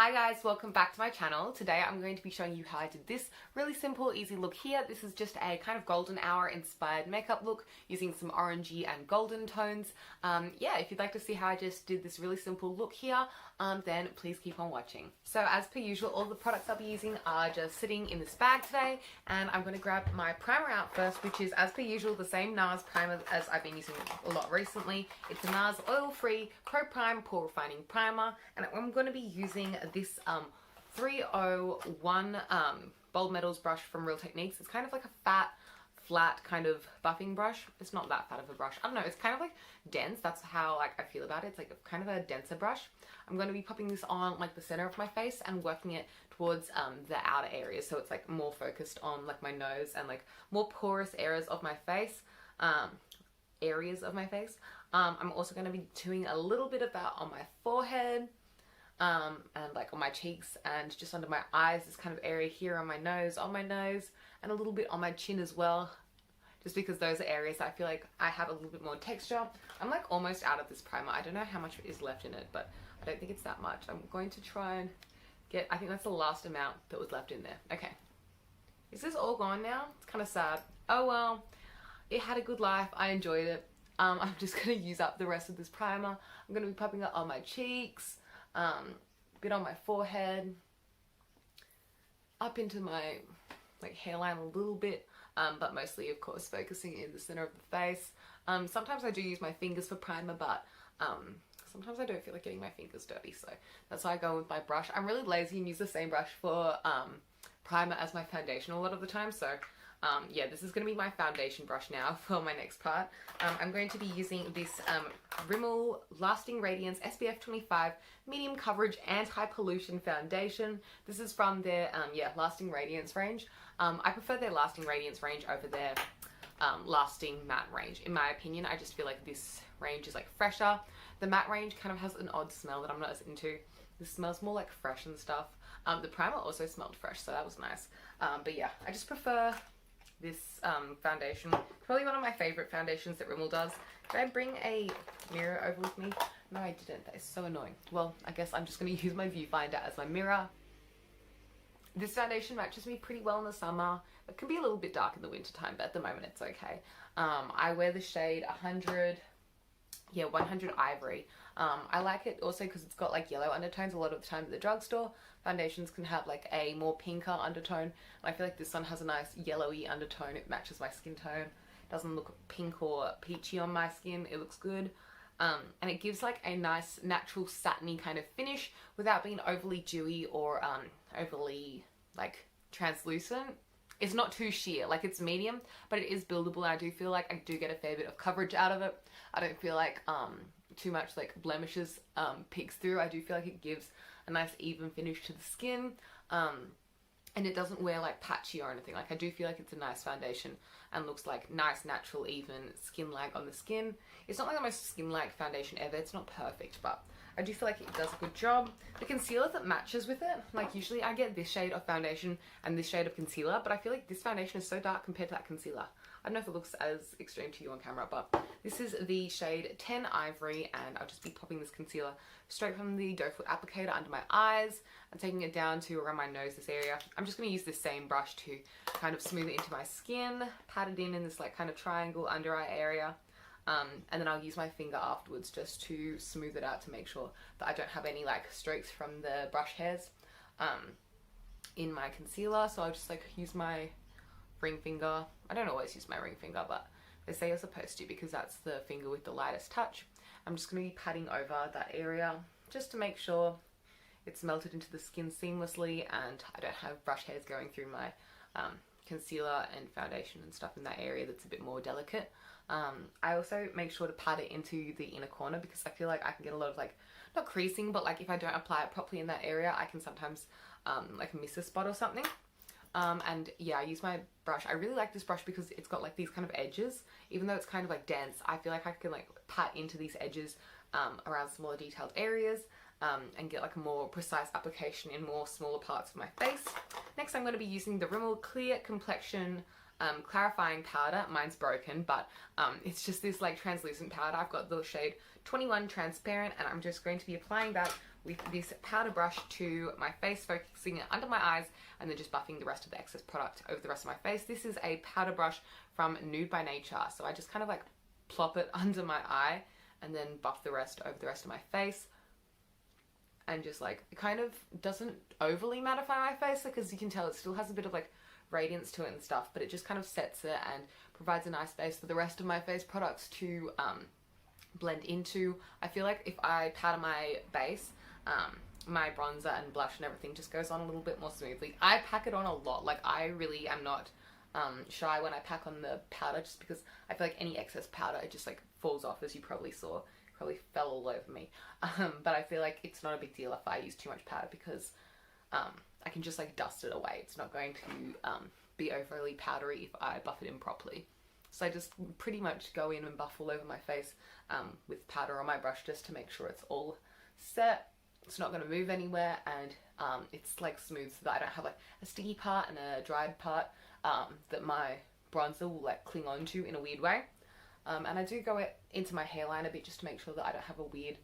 Hi guys, welcome back to my channel. Today I'm going to be showing you how I did this really simple, easy look here. This is just a kind of golden hour inspired makeup look using some orangey and golden tones. Yeah, if you'd like to see how I just did this really simple look here, then please keep on watching. So as per usual, all the products I'll be using are just sitting in this bag today, and I'm going to grab my primer out first, which is as per usual the same NARS primer as I've been using a lot recently. It's a NARS oil-free Pro Prime Pore Refining Primer, and I'm going to be using this 301 Bold Metals brush from Real Techniques. It's kind of like a flat kind of buffing brush. It's not that fat of a brush. I don't know, it's kind of like dense. That's how I feel about it. It's like kind of a denser brush. I'm going to be popping this on like the center of my face and working it towards the outer areas, so it's like more focused on like my nose and like more porous areas of my face. I'm also going to be doing a little bit of that on my forehead, and like on my cheeks and just under my eyes, this kind of area here on my nose, and a little bit on my chin as well, just because those are areas I feel like I have a little bit more texture. I'm like almost out of this primer. I don't know how much is left in it, but I don't think it's that much. I'm going to try and get, I think that's the last amount that was left in there. Okay. Is this all gone now? It's kind of sad. Oh well, it had a good life. I enjoyed it. I'm just going to use up the rest of this primer. I'm going to be popping it on my cheeks, a bit on my forehead, up into my like hairline a little bit, but mostly of course focusing in the center of the face. Sometimes I do use my fingers for primer, but sometimes I don't feel like getting my fingers dirty, so that's why I go with my brush. I'm really lazy and use the same brush for primer as my foundation a lot of the time, so yeah, this is going to be my foundation brush now for my next part. I'm going to be using this Rimmel Lasting Radiance SPF 25 Medium Coverage Anti-Pollution Foundation. This is from their yeah, Lasting Radiance range. I prefer their Lasting Radiance range over their Lasting Matte range. In my opinion, I just feel like this range is like fresher. The matte range kind of has an odd smell that I'm not as into. This smells more like fresh and stuff. The primer also smelled fresh, so that was nice. But yeah, I just prefer this foundation. Probably one of my favorite foundations that Rimmel does. Did I bring a mirror over with me? No, I didn't. That is so annoying. Well, I guess I'm just going to use my viewfinder as my mirror. This foundation matches me pretty well in the summer. It can be a little bit dark in the winter time, but at the moment it's okay. I wear the shade 100 Ivory. I like it also because it's got like yellow undertones. A lot of the time at the drugstore, foundations can have like a more pinker undertone, and I feel like this one has a nice yellowy undertone. It matches my skin tone. It doesn't look pink or peachy on my skin. It looks good. And it gives like a nice natural satiny kind of finish without being overly dewy or overly like translucent. It's not too sheer, like it's medium, but it is buildable. I do feel like I do get a fair bit of coverage out of it. I don't feel like too much like blemishes peeks through. I do feel like it gives a nice even finish to the skin, and it doesn't wear like patchy or anything. Like I do feel like it's a nice foundation and looks like nice natural even skin lag on the skin. It's not like the most skin lag foundation ever. It's not perfect, but I do feel like it does a good job. The concealer that matches with it, like usually I get this shade of foundation and this shade of concealer, but I feel like this foundation is so dark compared to that concealer. I don't know if it looks as extreme to you on camera, but this is the shade 10 Ivory, and I'll just be popping this concealer straight from the doe foot applicator under my eyes and taking it down to around my nose, this area. I'm just going to use this same brush to kind of smooth it into my skin, pat it in this like kind of triangle under eye area. And then I'll use my finger afterwards just to smooth it out to make sure that I don't have any like streaks from the brush hairs in my concealer. So I'll just like use my ring finger. I don't always use my ring finger, but they say you're supposed to because that's the finger with the lightest touch. I'm just going to be patting over that area just to make sure it's melted into the skin seamlessly and I don't have brush hairs going through my concealer and foundation and stuff in that area that's a bit more delicate. I also make sure to pat it into the inner corner because I feel like I can get a lot of like, not creasing, but like if I don't apply it properly in that area, I can sometimes like miss a spot or something. And yeah, I use my brush. I really like this brush because it's got like these kind of edges. Even though it's kind of like dense, I feel like I can like pat into these edges around smaller detailed areas and get like a more precise application in more smaller parts of my face. Next, I'm going to be using the Rimmel Clear Complexion clarifying powder. Mine's broken, but it's just this like translucent powder. I've got the shade 21 Transparent, and I'm just going to be applying that with this powder brush to my face, focusing it under my eyes and then just buffing the rest of the excess product over the rest of my face. This is a powder brush from Nude by Nature. So I just kind of like plop it under my eye and then buff the rest over the rest of my face. And just like, it kind of doesn't overly mattify my face, because you can tell it still has a bit of like radiance to it and stuff, but it just kind of sets it and provides a nice base for the rest of my face products to blend into. I feel like if I powder my base, my bronzer and blush and everything just goes on a little bit more smoothly. I pack it on a lot. Like, I really am not shy when I pack on the powder, just because I feel like any excess powder, it just like falls off, as you probably saw. Probably fell all over me. But I feel like it's not a big deal if I use too much powder, because I can just like dust it away. It's not going to be overly powdery if I buff it in properly. So I just pretty much go in and buff all over my face with powder on my brush, just to make sure it's all set. It's not going to move anywhere, and it's like smooth, so that I don't have like a sticky part and a dried part that my bronzer will like cling on to in a weird way. And I do go into my hairline a bit, just to make sure that I don't have a weird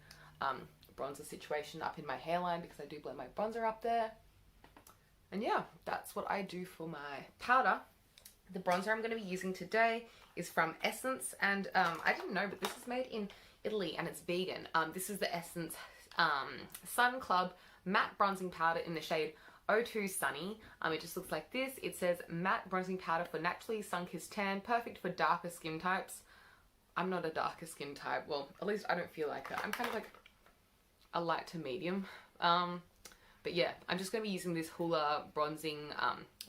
bronzer situation up in my hairline, because I do blend my bronzer up there. And yeah, that's what I do for my powder. The bronzer I'm going to be using today is from Essence, and I didn't know, but this is made in Italy and it's vegan. This is the Essence Sun Club Matte Bronzing Powder in the shade 02 Sunny. It just looks like this. It says matte bronzing powder for naturally sun-kissed tan, perfect for darker skin types. I'm not a darker skin type. Well, at least I don't feel like it. I'm kind of like a light to medium. But yeah, I'm just going to be using this Hoola bronzing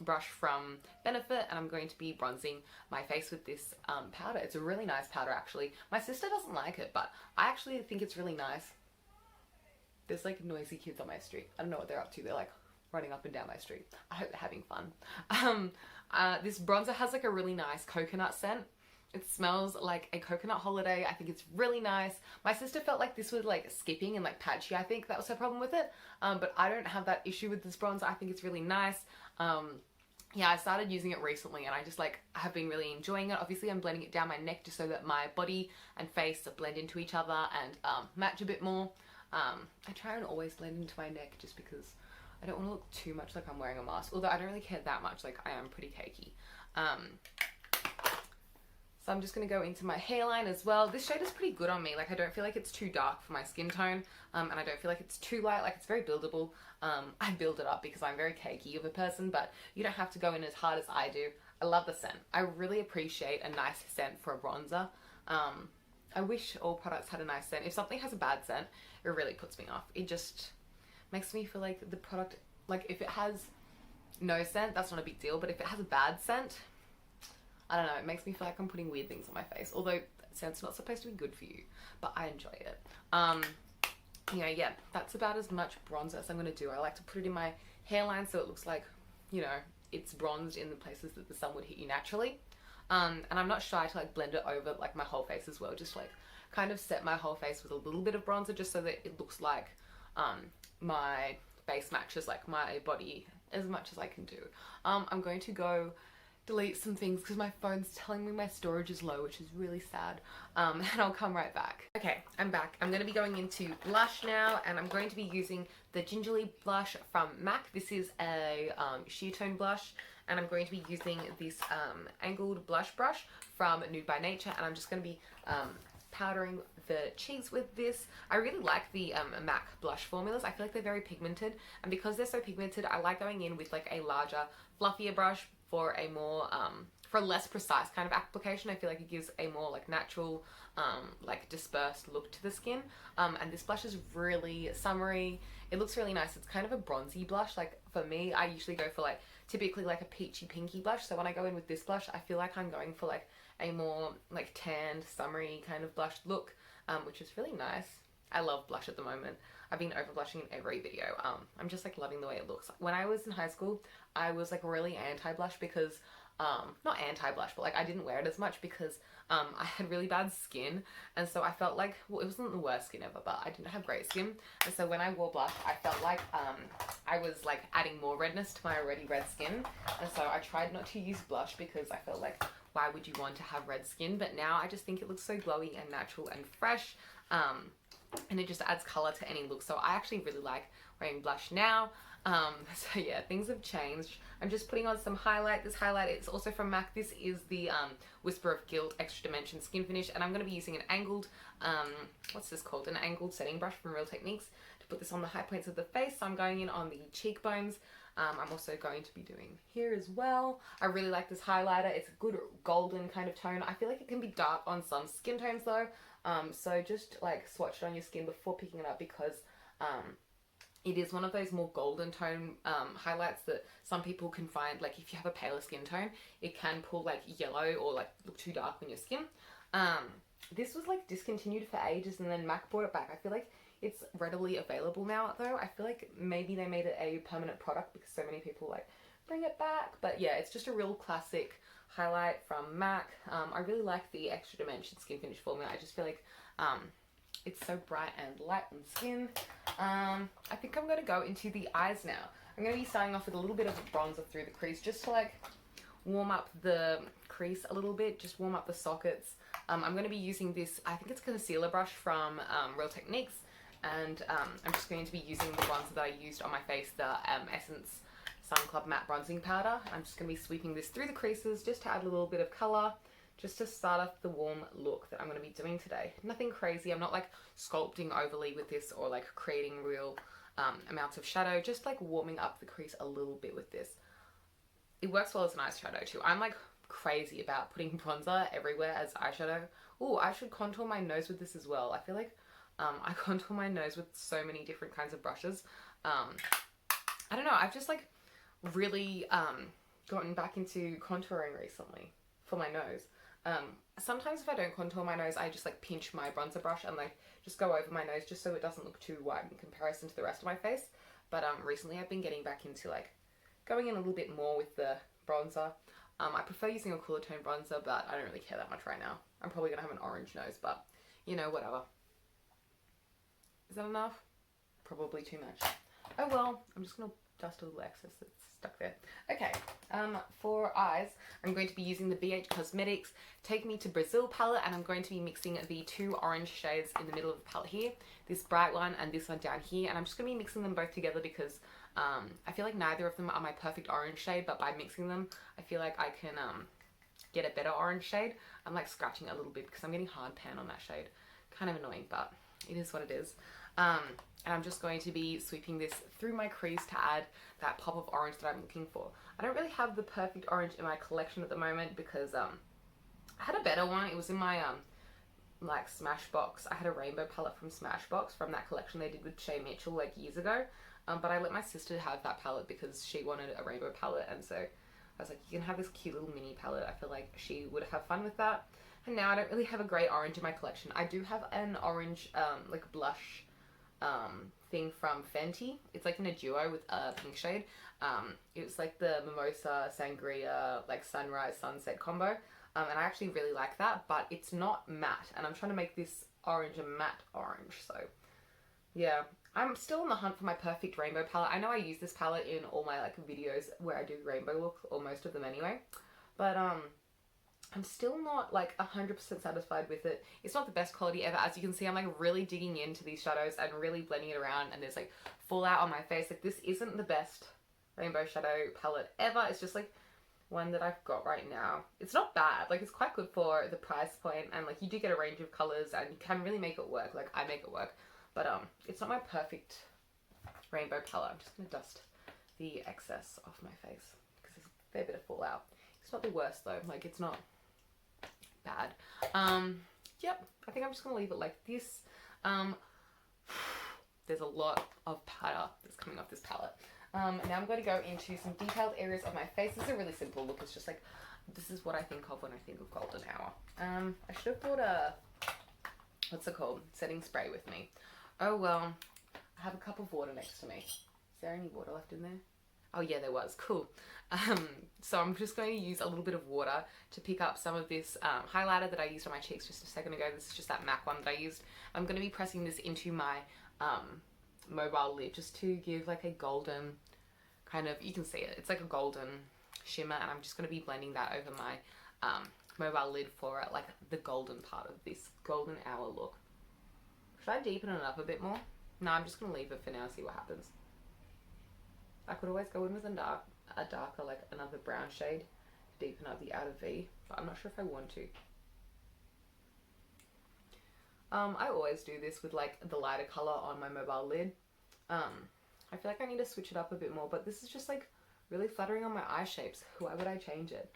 brush from Benefit, and I'm going to be bronzing my face with this powder. It's a really nice powder, actually. My sister doesn't like it, but I actually think it's really nice. There's like noisy kids on my street. I don't know what they're up to. They're like running up and down my street. I hope they're having fun. This bronzer has like a really nice coconut scent. It smells like a coconut holiday. I think it's really nice. My sister felt like this was like skipping and like patchy. I think that was her problem with it. But I don't have that issue with this bronzer. I think it's really nice. Yeah, I started using it recently, and I just like have been really enjoying it. Obviously, I'm blending it down my neck just so that my body and face blend into each other and match a bit more. I try and always blend into my neck, just because I don't want to look too much like I'm wearing a mask. Although I don't really care that much. Like, I am pretty cakey. So I'm just going to go into my hairline as well. This shade is pretty good on me. Like, I don't feel like it's too dark for my skin tone. And I don't feel like it's too light. Like, it's very buildable. I build it up because I'm very cakey of a person, but you don't have to go in as hard as I do. I love the scent. I really appreciate a nice scent for a bronzer. I wish all products had a nice scent. If something has a bad scent, it really puts me off. It just makes me feel like the product, like if it has no scent, that's not a big deal. But if it has a bad scent, I don't know, it makes me feel like I'm putting weird things on my face. Although scent's not supposed to be good for you, but I enjoy it. You know, yeah, that's about as much bronzer as I'm going to do. I like to put it in my hairline so it looks like, you know, it's bronzed in the places that the sun would hit you naturally. And I'm not shy to like blend it over like my whole face as well. Just like kind of set my whole face with a little bit of bronzer, just so that it looks like my base matches like my body as much as I can do. I'm going to go delete some things because my phone's telling me my storage is low, which is really sad. And I'll come right back. Okay, I'm back. I'm going to be going into blush now, and I'm going to be using the Gingerly blush from MAC. This is a sheer tone blush, and I'm going to be using this angled blush brush from Nude by Nature, and I'm just going to be powdering the cheeks with this. I really like the MAC blush formulas. I feel like they're very pigmented, and because they're so pigmented, I like going in with like a larger, fluffier brush for a more for a less precise kind of application. I feel like it gives a more like natural like dispersed look to the skin, and this blush is really summery. It looks really nice. It's kind of a bronzy blush. Like for me, I usually go for like typically like a peachy pinky blush, so when I go in with this blush, I feel like I'm going for like a more like tanned, summery kind of blush look, which is really nice. I love blush at the moment. I've been over blushing in every video. I'm just like loving the way it looks. When I was in high school, I was like really anti-blush because, not anti-blush, but like I didn't wear it as much because I had really bad skin, and so I felt like, well, it wasn't the worst skin ever, but I didn't have great skin, and so when I wore blush, I felt like I was like adding more redness to my already red skin, and so I tried not to use blush because I felt like, why would you want to have red skin? But now I just think it looks so glowy and natural and fresh. and it just adds color to any look. So I actually really like wearing blush now. So yeah, things have changed. I'm just putting on some highlight. This highlight is also from MAC. This is the Whisper of Guilt Extra Dimension Skin Finish, and I'm going to be using an angled, what's this called? An angled setting brush from Real Techniques to put this on the high points of the face. So I'm going in on the cheekbones. I'm also going to be doing here as well. I really like this highlighter. It's a good golden kind of tone. I feel like it can be dark on some skin tones though. So just like swatch it on your skin before picking it up, because it is one of those more golden tone highlights that some people can find, like if you have a paler skin tone, it can pull like yellow or like look too dark on your skin. This was like discontinued for ages and then MAC brought it back. I feel like it's readily available now though. I feel like maybe they made it a permanent product because so many people like bring it back. But yeah, it's just a real classic highlight from MAC. I really like the Extra Dimension Skin Finish formula. I just feel like it's so bright and light on skin. I think I'm going to go into the eyes now. I'm going to be starting off with a little bit of bronzer through the crease just to like warm up the crease a little bit, just warm up the sockets. I'm going to be using this, I think it's a concealer brush from Real Techniques, and I'm just going to be using the bronzer that I used on my face, the Essence Sun Club Matte Bronzing Powder. I'm just going to be sweeping this through the creases just to add a little bit of colour, just to start off the warm look that I'm going to be doing today. Nothing crazy. I'm not like sculpting overly with this or like creating real amounts of shadow, just like warming up the crease a little bit with this. It works well as an eyeshadow too. I'm like crazy about putting bronzer everywhere as eyeshadow. Oh, I should contour my nose with this as well. I feel like I contour my nose with so many different kinds of brushes. I don't know, I've just like really gotten back into contouring recently for my nose. Sometimes if I don't contour my nose, I just like pinch my bronzer brush and like just go over my nose just so it doesn't look too white in comparison to the rest of my face. But recently I've been getting back into like going in a little bit more with the bronzer. I prefer using a cooler tone bronzer, but I don't really care that much right now. I'm probably gonna have an orange nose, but you know, whatever. Is that enough? Probably too much. Oh well, I'm just gonna dust a little excess that's stuck there. Okay, for eyes, I'm going to be using the BH Cosmetics Take Me to Brazil palette, and I'm going to be mixing the two orange shades in the middle of the palette here, this bright one and this one down here, and I'm just going to be mixing them both together because I feel like neither of them are my perfect orange shade, but by mixing them, I feel like I can get a better orange shade. I'm like scratching a little bit because I'm getting hard pan on that shade. Kind of annoying, but it is what it is. And I'm just going to be sweeping this through my crease to add that pop of orange that I'm looking for. I don't really have the perfect orange in my collection at the moment because I had a better one. It was in my like Smashbox. I had a rainbow palette from Smashbox from that collection they did with Shay Mitchell like years ago. But I let my sister have that palette because she wanted a rainbow palette, and so I was like, you can have this cute little mini palette. I feel like she would have fun with that. And now I don't really have a great orange in my collection. I do have an orange like blush thing from Fenty. It's like in a duo with a pink shade. It's like the Mimosa Sangria like sunrise sunset combo, and I actually really like that, but it's not matte, and I'm trying to make this orange a matte orange. So yeah, I'm still on the hunt for my perfect rainbow palette. I know I use this palette in all my like videos where I do rainbow looks, or most of them anyway, but I'm still not like 100% satisfied with it. It's not the best quality ever. As you can see, I'm like really digging into these shadows and really blending it around, and there's like fallout on my face. Like this isn't the best rainbow shadow palette ever. It's just like one that I've got right now. It's not bad. Like it's quite good for the price point, and like you do get a range of colors and you can really make it work. Like I make it work, but it's not my perfect rainbow palette. I'm just gonna dust the excess off my face because there's a fair bit of fallout. It's not the worst though. Like it's not bad. Yep, I think I'm just gonna leave it like this. There's a lot of powder that's coming off this palette. Now I'm going to go into some detailed areas of my face. This is a really simple look. It's just like, this is what I think of when I think of golden hour. I should have brought a, what's it called, setting spray with me. Oh well, I have a cup of water next to me. Is there any water left in there? Oh yeah, there was. Cool. So I'm just going to use a little bit of water to pick up some of this highlighter that I used on my cheeks just a second ago. This is just that MAC one that I used. I'm going to be pressing this into my mobile lid just to give like a golden kind of, you can see it. It's like a golden shimmer, and I'm just going to be blending that over my mobile lid for like the golden part of this golden hour look. Should I deepen it up a bit more? No, I'm just going to leave it for now, see what happens. I could always go in with a darker, like another brown shade to deepen up the outer V, but I'm not sure if I want to. I always do this with like the lighter color on my mobile lid. I feel like I need to switch it up a bit more, but this is just like really flattering on my eye shapes. Why would I change it?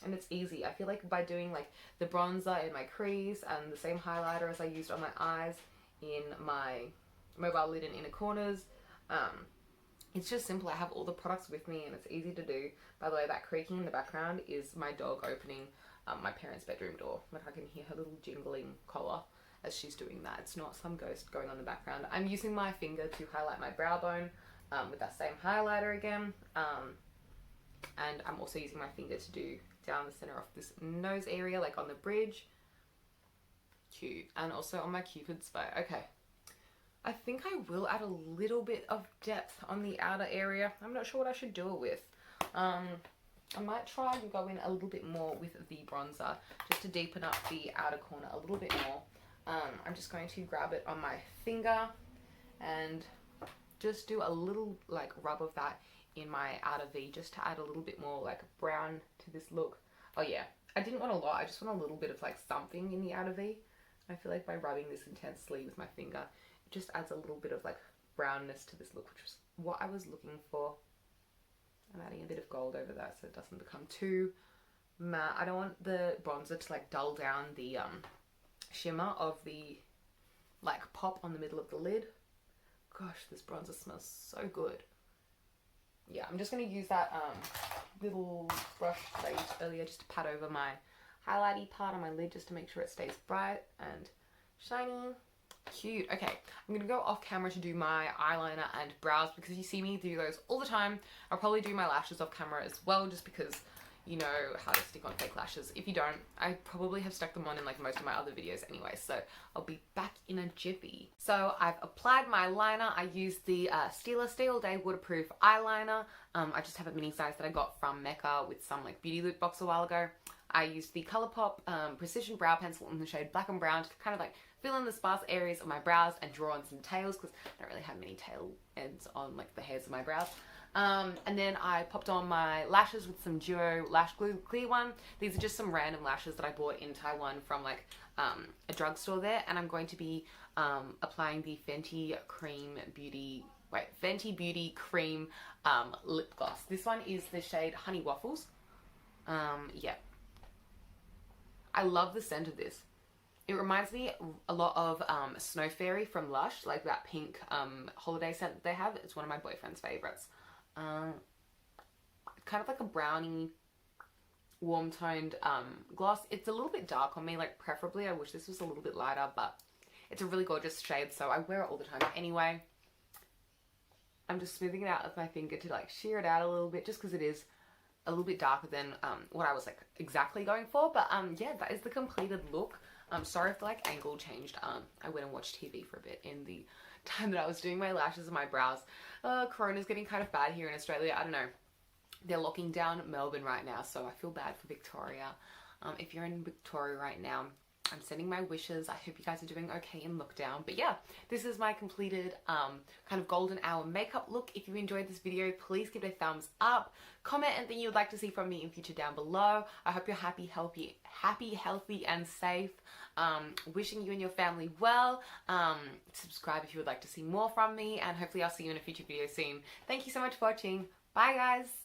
And it's easy. I feel like by doing like the bronzer in my crease and the same highlighter as I used on my eyes in my mobile lid and inner corners, it's just simple. I have all the products with me and it's easy to do. By the way, that creaking in the background is my dog opening my parents' bedroom door. Like I can hear her little jingling collar as she's doing that. It's not some ghost going on in the background. I'm using my finger to highlight my brow bone with that same highlighter again. And I'm also using my finger to do down the center of this nose area, like on the bridge. Cute. And also on my cupid's bow. Okay. I think I will add a little bit of depth on the outer area. I'm not sure what I should do it with. I might try and go in a little bit more with the bronzer just to deepen up the outer corner a little bit more. I'm just going to grab it on my finger and just do a little like rub of that in my outer V just to add a little bit more like brown to this look. Oh yeah, I didn't want a lot. I just want a little bit of like something in the outer V. I feel like by rubbing this intensely with my finger, it just adds a little bit of like brownness to this look, which was what I was looking for. I'm adding a bit of gold over that so it doesn't become too matte. I don't want the bronzer to like dull down the shimmer of the like pop on the middle of the lid. Gosh, this bronzer smells so good. Yeah, I'm just going to use that little brush that I used earlier just to pat over my highlighty part on my lid just to make sure it stays bright and shiny. Cute. Okay, I'm gonna go off camera to do my eyeliner and brows because you see me do those all the time. I'll probably do my lashes off camera as well just because you know how to stick on fake lashes. If you don't, I probably have stuck them on in like most of my other videos anyway, so I'll be back in a jiffy. So I've applied my liner. I used the Stila Stay All Day Waterproof Eyeliner. I just have a mini size that I got from Mecca with some like beauty loot box a while ago. I used the Colourpop Precision Brow Pencil in the shade Black and Brown to kind of like fill in the sparse areas of my brows and draw on some tails because I don't really have many tail ends on like the hairs of my brows. And then I popped on my lashes with some Duo Lash Glue Clear One. These are just some random lashes that I bought in Taiwan from like a drugstore there, and I'm going to be applying the Fenty Beauty Cream lip gloss. This one is the shade Honey Waffles. Yeah. I love the scent of this. It reminds me a lot of Snow Fairy from Lush, like that pink holiday scent that they have. It's one of my boyfriend's favorites. Kind of like a brownie, warm toned gloss. It's a little bit dark on me, like preferably I wish this was a little bit lighter, but it's a really gorgeous shade, so I wear it all the time anyway. I'm just smoothing it out with my finger to like sheer it out a little bit just because it is a little bit darker than what I was like exactly going for, but yeah, that is the completed look. Sorry if the like angle changed. I went and watched TV for a bit in the time that I was doing my lashes and my brows. Corona's getting kind of bad here in Australia. I don't know. They're locking down Melbourne right now, so I feel bad for Victoria. If you're in Victoria right now, I'm sending my wishes. I hope you guys are doing okay in lockdown. But yeah, this is my completed kind of golden hour makeup look. If you enjoyed this video, please give it a thumbs up. Comment anything you'd like to see from me in future down below. I hope you're happy, healthy, and safe. Wishing you and your family well. Subscribe if you would like to see more from me, and hopefully I'll see you in a future video soon. Thank you so much for watching. Bye guys.